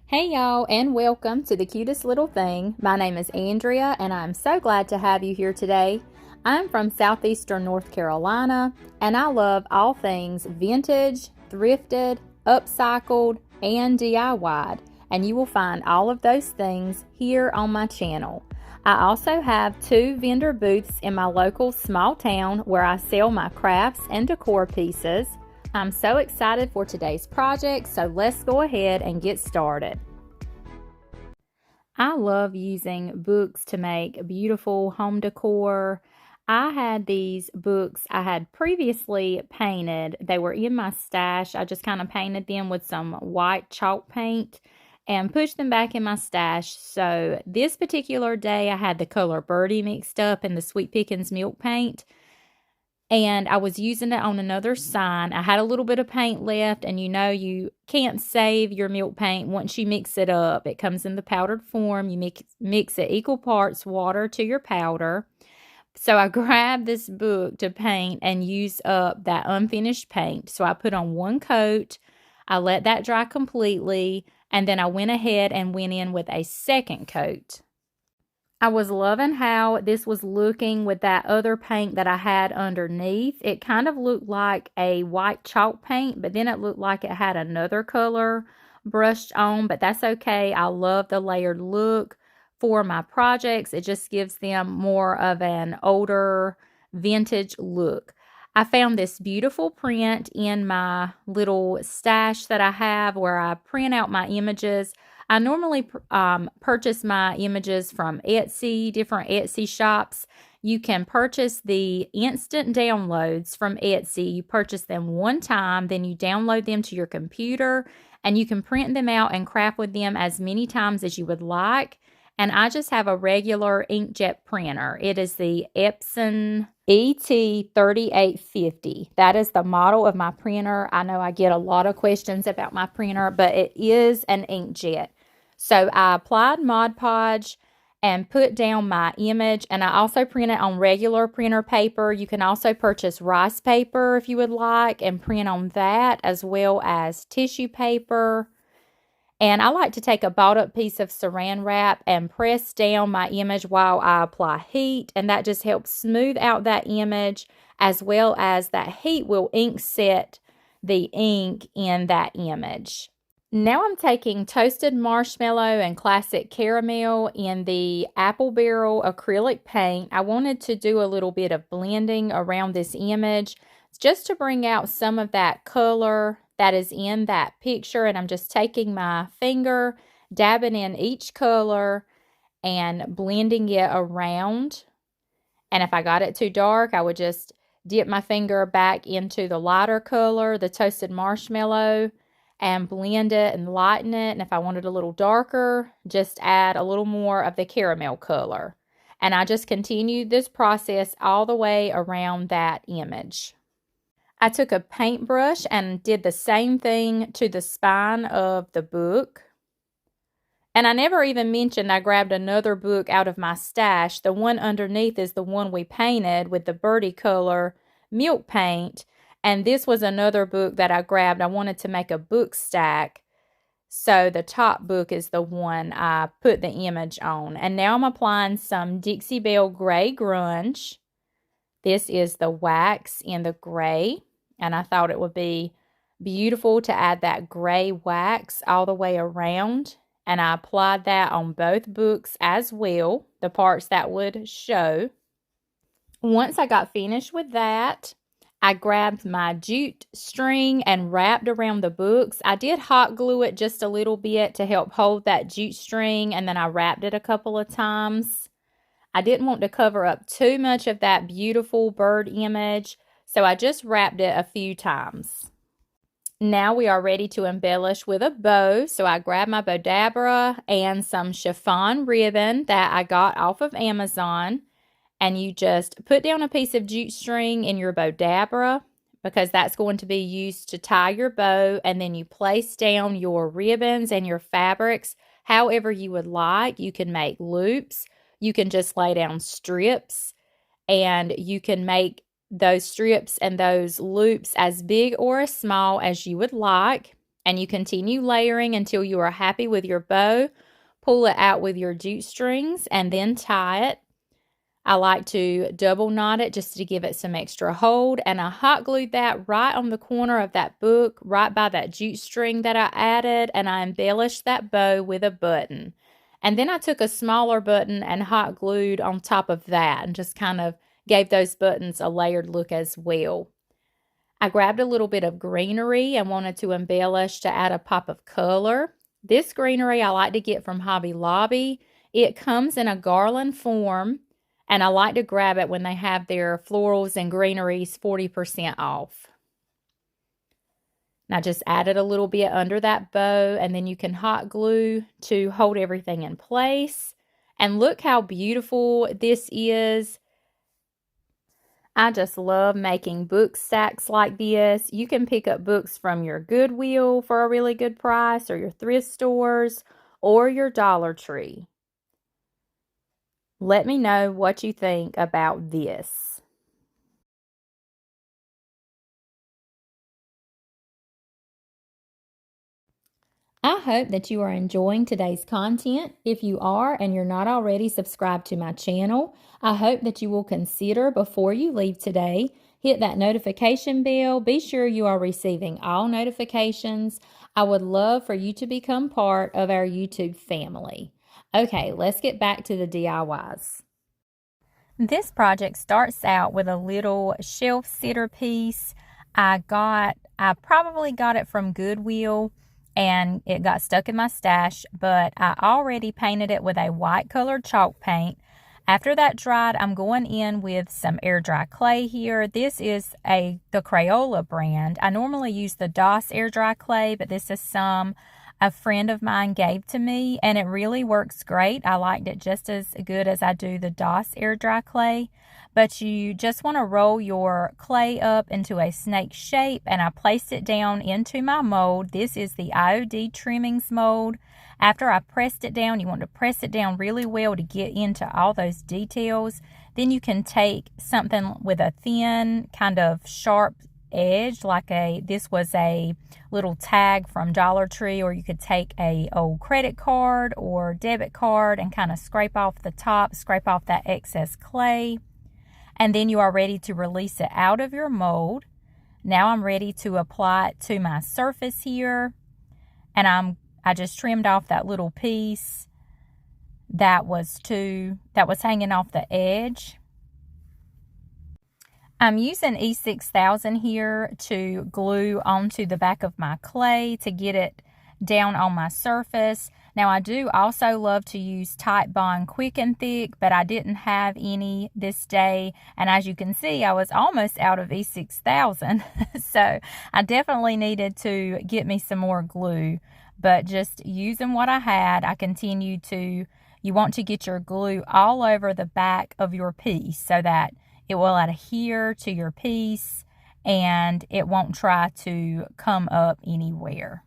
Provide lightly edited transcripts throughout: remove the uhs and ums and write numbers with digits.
Hey y'all, and welcome to The Cutest Little Thing. My name is Andrea, and I'm so glad to have you here today. I'm from southeastern North Carolina, and I love all things vintage, thrifted, upcycled, and DIY'd, and you will find all of those things here on my channel. I also have 2 vendor booths in my local small town where I sell my crafts and decor pieces. I'm so excited for today's project, so let's go ahead and get started. I love using books to make beautiful home decor. I had these books I had previously painted. They were in my stash. I just kind of painted them with some white chalk paint and pushed them back in my stash. So this particular day I had the color Birdie mixed up in the Sweet Pickins milk paint, and I was using it on another sign. I had a little bit of paint left, and you can't save your milk paint once you mix it up. It comes in the powdered form. You mix it equal parts water to your powder. So I grabbed this book to paint and use up that unfinished paint. So I put on 1 coat. I let that dry completely, and then I went ahead and went in with a 2nd coat. I was loving how this was looking with that other paint that I had underneath. It kind of looked like a white chalk paint, but then it looked like it had another color brushed on, but that's okay. I love the layered look for my projects. It just gives them more of an older vintage look. I found this beautiful print in my little stash that I have where I print out my images. I normally purchase my images from Etsy, different Etsy shops. You can purchase the instant downloads from Etsy. You purchase them one time, then you download them to your computer, and you can print them out and craft with them as many times as you would like. And I just have a regular inkjet printer. It is the Epson ET3850. That is the model of my printer. I know I get a lot of questions about my printer, but it is an inkjet. So I applied Mod Podge and put down my image, and I also print it on regular printer paper. You can also purchase rice paper if you would like and print on that, as well as tissue paper. And I like to take a bought up piece of saran wrap and press down my image while I apply heat, and that just helps smooth out that image, as well as that heat will ink set the ink in that image. Now I'm taking toasted marshmallow and classic caramel in the apple barrel acrylic paint. I wanted to do a little bit of blending around this image just to bring out some of that color that is in that picture, and I'm just taking my finger, dabbing in each color and blending it around. And if I got it too dark, I would just dip my finger back into the lighter color, the toasted marshmallow, and blend it and lighten it. And if I wanted a little darker, just add a little more of the caramel color. And I just continued this process all the way around that image. I took a paintbrush and did the same thing to the spine of the book. And I never even mentioned I grabbed another book out of my stash. The one underneath is the one we painted with the birdie color milk paint. And this was another book that I grabbed. I wanted to make a book stack. So the top book is the one I put the image on. And now I'm applying some Dixie Belle Gray Grunge. This is the wax in the gray. And I thought it would be beautiful to add that gray wax all the way around. And I applied that on both books as well, the parts that would show. Once I got finished with that, I grabbed my jute string and wrapped around the books. I did hot glue it just a little bit to help hold that jute string, and then I wrapped it a couple of times. I didn't want to cover up too much of that beautiful bird image, so I just wrapped it a few times. Now we are ready to embellish with a bow. So I grabbed my Bodabra and some chiffon ribbon that I got off of Amazon. And you just put down a piece of jute string in your Bodabra, because that's going to be used to tie your bow. And then you place down your ribbons and your fabrics however you would like. You can make loops. You can just lay down strips. And you can make those strips and those loops as big or as small as you would like. And you continue layering until you are happy with your bow. Pull it out with your jute strings and then tie it. I like to double knot it just to give it some extra hold, and I hot glued that right on the corner of that book, right by that jute string that I added, and I embellished that bow with a button. And then I took a smaller button and hot glued on top of that and just kind of gave those buttons a layered look as well. I grabbed a little bit of greenery and wanted to embellish to add a pop of color. This greenery I like to get from Hobby Lobby. It comes in a garland form, and I like to grab it when they have their florals and greeneries 40% off. Now just added a little bit under that bow, and then you can hot glue to hold everything in place. And look how beautiful this is. I just love making book stacks like this. You can pick up books from your Goodwill for a really good price, or your thrift stores, or your Dollar Tree. Let me know what you think about this. I hope that you are enjoying today's content. If you are and you're not already subscribed to my channel, I hope that you will consider before you leave today, hit that notification bell. Be sure you are receiving all notifications. I would love for you to become part of our YouTube family. Okay, let's get back to the DIYs. This project starts out with a little shelf sitter piece. I probably got it from Goodwill, and it got stuck in my stash, but I already painted it with a white colored chalk paint. After that dried, I'm going in with some air dry clay here. This is the Crayola brand. I normally use the DIYS air dry clay, but this is some a friend of mine gave to me, and it really works great. I liked it just as good as I do the DIYS air dry clay. But you just want to roll your clay up into a snake shape, and I placed it down into my mold. This is the IOD trimmings mold. After I pressed it down, you want to press it down really well to get into all those details. Then you can take something with a thin, kind of sharp edge, like this was a little tag from Dollar Tree, or you could take a old credit card or debit card and kind of scrape off the top, scrape off that excess clay. And then you are ready to release it out of your mold. Now I'm ready to apply it to my surface here. And I just trimmed off that little piece that was hanging off the edge. I'm using E6000 here to glue onto the back of my clay to get it down on my surface. Now, I do also love to use Titebond Quick and Thick, but I didn't have any this day. And as you can see, I was almost out of E6000. So I definitely needed to get me some more glue. But just using what I had, I continued to, you want to get your glue all over the back of your piece so that it will adhere to your piece and it won't try to come up anywhere.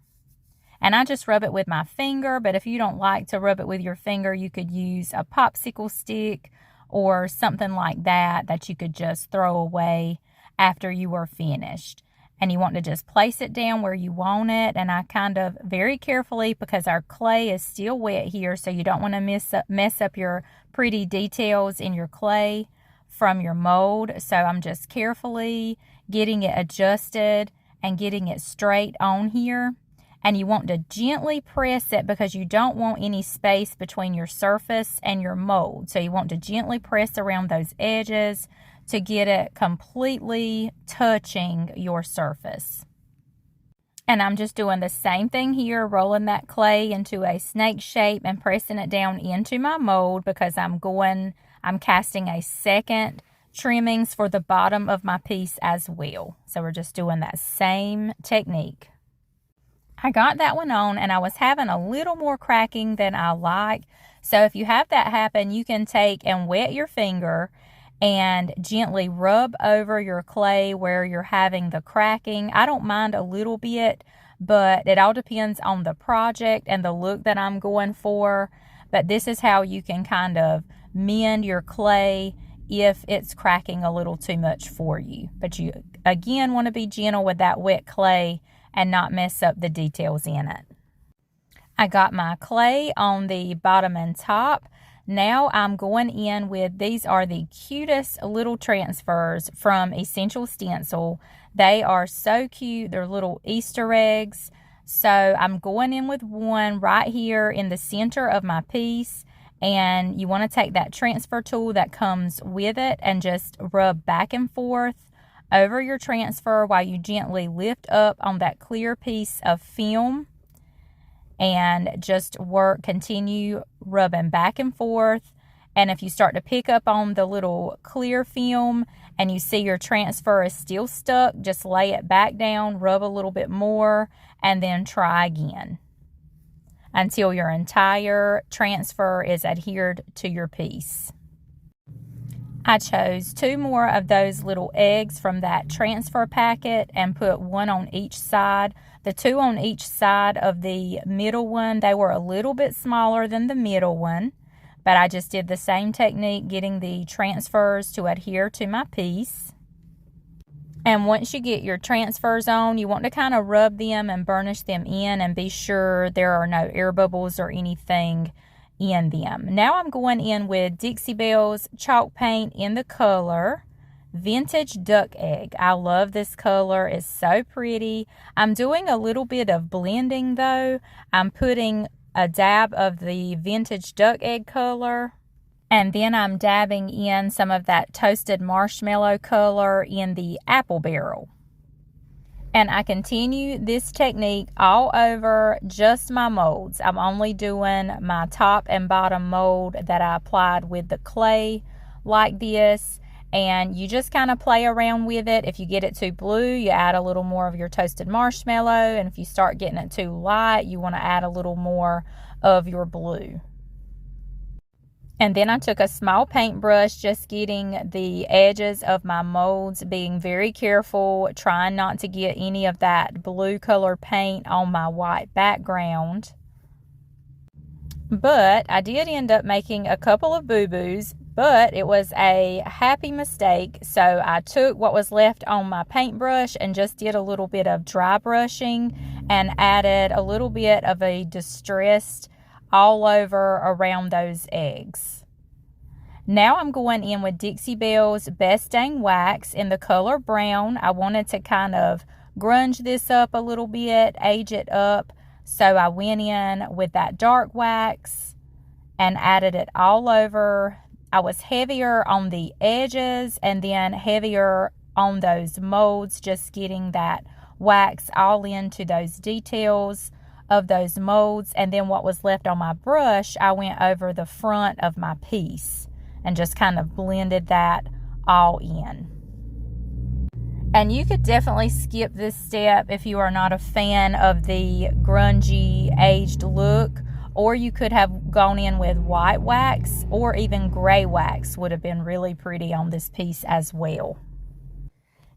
And I just rub it with my finger, but if you don't like to rub it with your finger, you could use a popsicle stick or something like that you could just throw away after you were finished. And you want to just place it down where you want it. And I kind of very carefully, because our clay is still wet here, so you don't want to mess up your pretty details in your clay from your mold. So I'm just carefully getting it adjusted and getting it straight on here. And you want to gently press it because you don't want any space between your surface and your mold. So you want to gently press around those edges to get it completely touching your surface. And I'm just doing the same thing here, rolling that clay into a snake shape and pressing it down into my mold because I'm casting a second trimmings for the bottom of my piece as well. So we're just doing that same technique. I got that one on and I was having a little more cracking than I like. So if you have that happen, you can take and wet your finger and gently rub over your clay where you're having the cracking. I don't mind a little bit, but it all depends on the project and the look that I'm going for. But this is how you can kind of mend your clay if it's cracking a little too much for you. But you, again, want to be gentle with that wet clay and not mess up the details in it. I got my clay on the bottom and top. Now I'm going in with, these are the cutest little transfers from Essential Stencil. They are so cute. They're little Easter eggs. So I'm going in with one right here in the center of my piece. And you want to take that transfer tool that comes with it and just rub back and forth over your transfer while you gently lift up on that clear piece of film. And just continue rubbing back and forth. And if you start to pick up on the little clear film and you see your transfer is still stuck, just lay it back down, rub a little bit more, and then try again until your entire transfer is adhered to your piece. I chose 2 more of those little eggs from that transfer packet and put one on each side. The 2 on each side of the middle one, they were a little bit smaller than the middle one, but I just did the same technique, getting the transfers to adhere to my piece. And once you get your transfers on, you want to kind of rub them and burnish them in and be sure there are no air bubbles or anything in them. Now I'm going in with Dixie Belle's chalk paint in the color Vintage Duck Egg. I love this color. It's so pretty. I'm doing a little bit of blending though. I'm putting a dab of the Vintage Duck Egg color, and then I'm dabbing in some of that Toasted Marshmallow color in the Apple Barrel. And I continue this technique all over just my molds. I'm only doing my top and bottom mold that I applied with the clay like this. And you just kind of play around with it. If you get it too blue, you add a little more of your toasted marshmallow. And if you start getting it too light, you want to add a little more of your blue. And then I took a small paintbrush, just getting the edges of my molds, being very careful, trying not to get any of that blue color paint on my white background. But I did end up making a couple of boo-boos, but it was a happy mistake. So I took what was left on my paintbrush and just did a little bit of dry brushing and added a little bit of a distressed all over around those eggs. Now I'm going in with Dixie Belle's Best Dang Wax in the color brown. I wanted to kind of grunge this up a little bit, age it up. So I went in with that dark wax and added it all over. I was heavier on the edges and then heavier on those molds, just getting that wax all into those details of those molds. And then what was left on my brush, I went over the front of my piece and just kind of blended that all in. And you could definitely skip this step if you are not a fan of the grungy aged look, or you could have gone in with white wax or even gray wax would have been really pretty on this piece as well.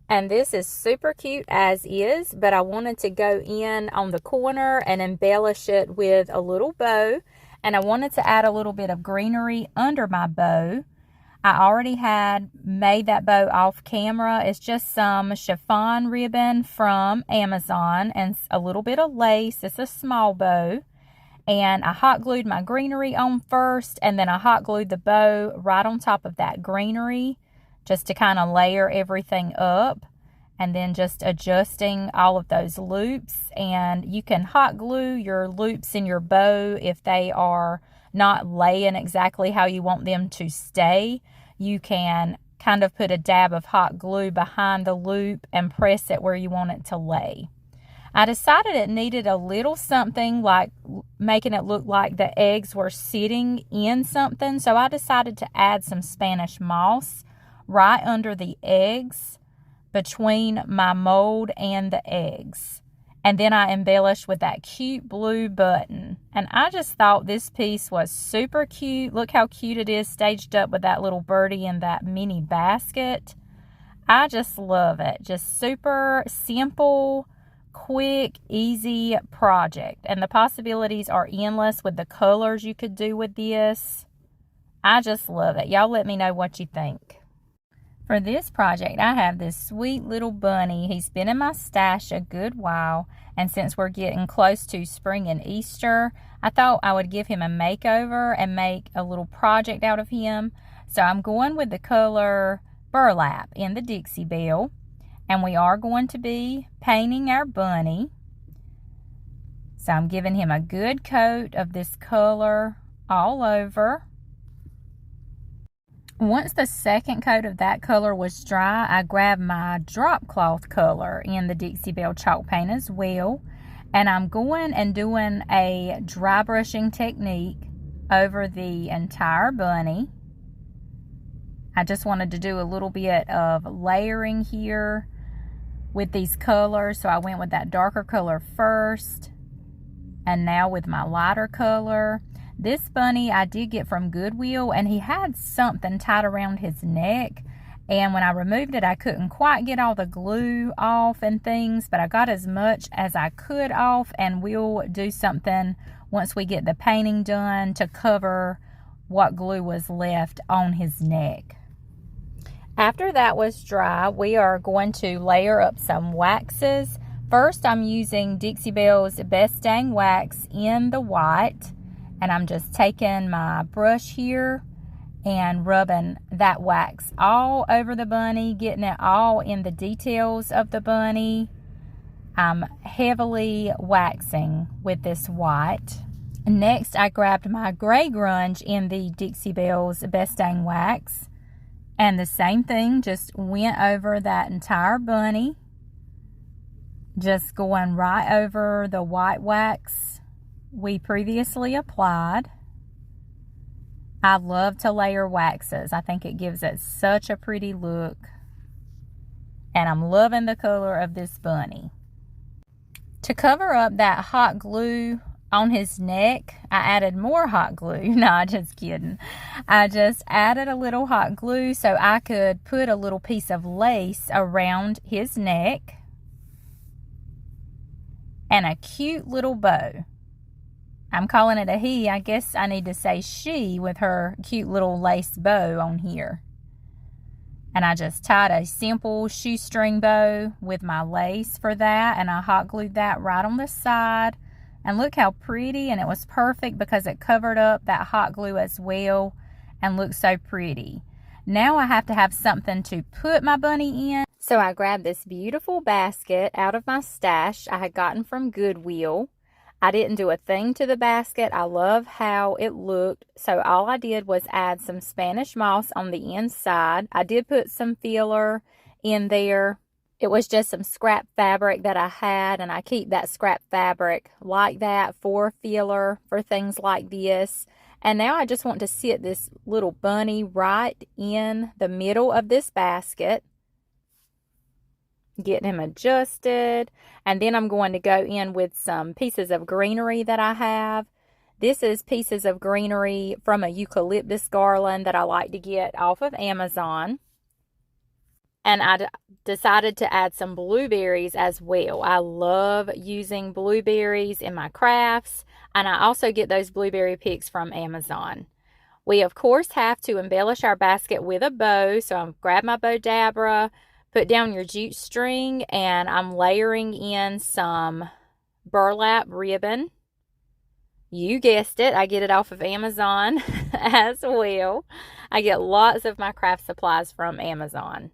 And this is super cute as is, but I wanted to go in on the corner and embellish it with a little bow. And I wanted to add a little bit of greenery under my bow. I already had made that bow off camera. It's just some chiffon ribbon from Amazon and a little bit of lace. It's a small bow. And I hot glued my greenery on first, and then I hot glued the bow right on top of that greenery just to kind of layer everything up, and then just adjusting all of those loops. And you can hot glue your loops in your bow if they are not laying exactly how you want them to stay. You can kind of put a dab of hot glue behind the loop and press it where you want it to lay. I decided it needed a little something, like making it look like the eggs were sitting in something. So I decided to add some Spanish moss right under the eggs, between my mold and the eggs. And then I embellished with that cute blue button. And I just thought this piece was super cute. Look how cute it is, staged up with that little birdie in that mini basket. I just love it. Just super simple, quick, easy project. And the possibilities are endless with the colors you could do with this. I just love it. Y'all let me know what you think. For this project, I have this sweet little bunny. He's been in my stash a good while, and since we're getting close to spring and Easter, I thought I would give him a makeover and make a little project out of him. So I'm going with the color Burlap in the Dixie Belle, and we are going to be painting our bunny. So I'm giving him a good coat of this color all over. Once the second coat of that color was dry, I grabbed my drop cloth color in the Dixie Belle chalk paint as well. And I'm going and doing a dry brushing technique over the entire bunny. I just wanted to do a little bit of layering here with these colors. So I went with that darker color first, and now with my lighter color. This bunny I did get from Goodwill, and he had something tied around his neck, and when I removed it I couldn't quite get all the glue off and things, but I got as much as I could off, and we'll do something once we get the painting done to cover what glue was left on his neck. After that was dry, we are going to layer up some waxes. First, I'm using Dixie Belle's Best Dang Wax in the white. And I'm just taking my brush here and rubbing that wax all over the bunny, getting it all in the details of the bunny. I'm heavily waxing with this white. Next, I grabbed my gray grunge in the Dixie Belle's Best Dang Wax. And the same thing, just went over that entire bunny. Just going right over the white wax we previously applied. I love to layer waxes. I think it gives it such a pretty look. And I'm loving the color of this bunny. To cover up that hot glue on his neck, I added more hot glue. No, just kidding. I just added a little hot glue so I could put a little piece of lace around his neck and a cute little bow. I'm calling it a he. I guess I need to say she with her cute little lace bow on here. And I just tied a simple shoestring bow with my lace for that, and I hot glued that right on the side. And look how pretty, and it was perfect because it covered up that hot glue as well and looked so pretty. Now I have to have something to put my bunny in. So I grabbed this beautiful basket out of my stash I had gotten from Goodwill. I didn't do a thing to the basket. I love how it looked. So all I did was add some Spanish moss on the inside. I did put some filler in there. It was just some scrap fabric that I had, and I keep that scrap fabric like that for filler for things like this. And now I just want to sit this little bunny right in the middle of this basket. Get him adjusted, and then I'm going to go in with some pieces of greenery that I have. This is pieces of greenery from a eucalyptus garland that I like to get off of Amazon. And I decided to add some blueberries as well. I love using blueberries in my crafts, and I also get those blueberry picks from Amazon. We of course have to embellish our basket with a bow, so I'm grab my bow dabra, put down your jute string, and I'm layering in some burlap ribbon. You guessed it, I get it off of Amazon as well. I get lots of my craft supplies from Amazon.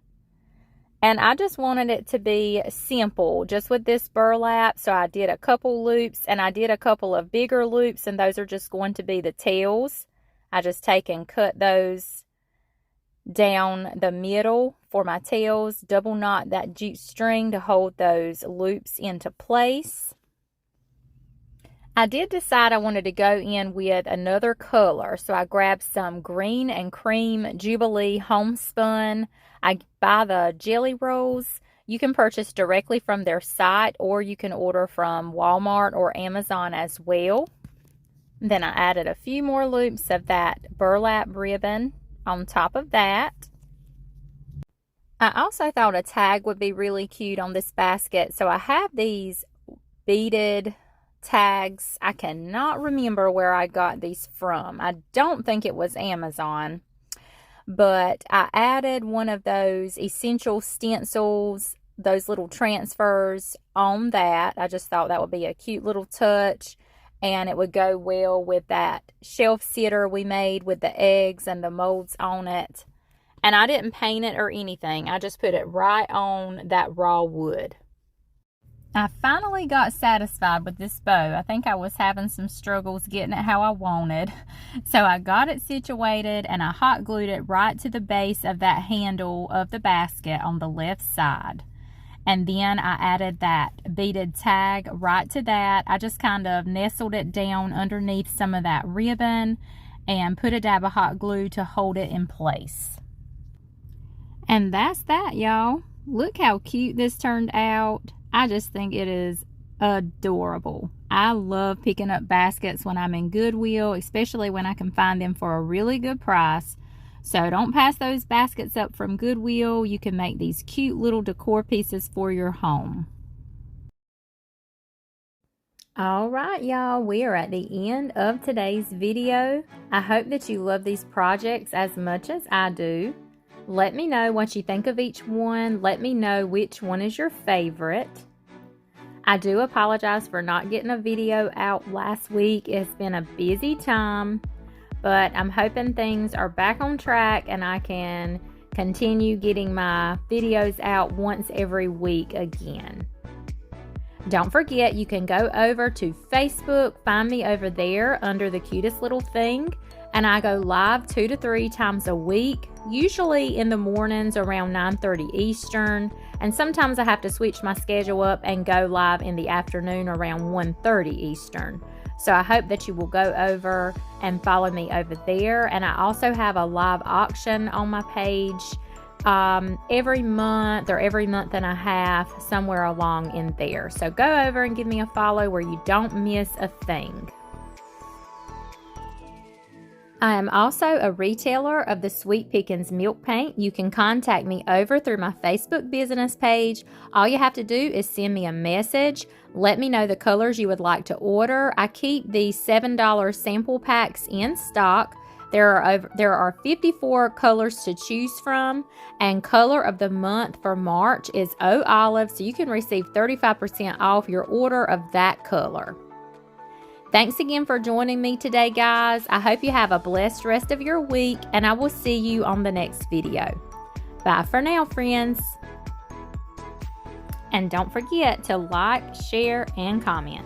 And I just wanted it to be simple, just with this burlap. So I did a couple loops, and I did a couple of bigger loops, and those are just going to be the tails. I just take and cut those down the middle for my tails, double knot that jute string to hold those loops into place. I did decide I wanted to go in with another color, so I grabbed some green and cream Jubilee homespun. I buy the jelly rolls. You can purchase directly from their site, or you can order from Walmart or Amazon as well. Then I added a few more loops of that burlap ribbon on top of that. I also thought a tag would be really cute on this basket, so I have these beaded tags. I cannot remember where I got these from. I don't think it was Amazon, But I added one of those essential stencils, those little transfers on that. I just thought that would be a cute little touch, and it would go well with that shelf sitter we made with the eggs and the molds on it. And I didn't paint it or anything. I just put it right on that raw wood. I finally got satisfied with this bow. I think I was having some struggles getting it how I wanted. So I got it situated and I hot glued it right to the base of that handle of the basket on the left side. And then I added that beaded tag right to that. I just kind of nestled it down underneath some of that ribbon and put a dab of hot glue to hold it in place. And that's that, y'all. Look how cute this turned out. I just think it is adorable. I love picking up baskets when I'm in Goodwill, especially when I can find them for a really good price. So don't pass those baskets up from Goodwill. You can make these cute little decor pieces for your home. All right, y'all, we are at the end of today's video. I hope that you love these projects as much as I do. Let me know what you think of each one. Let me know which one is your favorite. I do apologize for not getting a video out last week. It's been a busy time, but I'm hoping things are back on track and I can continue getting my videos out once every week again. Don't forget, you can go over to Facebook, find me over there under the cutest little thing, and I go live 2 to 3 times a week, usually in the mornings around 9:30 Eastern, and sometimes I have to switch my schedule up and go live in the afternoon around 1:30 Eastern. So I hope that you will go over and follow me over there. And I also have a live auction on my page every month or every month and a half, somewhere along in there. So go over and give me a follow where you don't miss a thing. I am also a retailer of the Sweet Pickins milk paint. You can contact me over through my Facebook business page. All you have to do is send me a message. Let me know the colors you would like to order. I keep the $7 sample packs in stock. There are 54 colors to choose from, and color of the month for March is Olive, so you can receive 35% off your order of that color. Thanks again for joining me today, guys. I hope you have a blessed rest of your week, and I will see you on the next video. Bye for now, friends. And don't forget to like, share, and comment.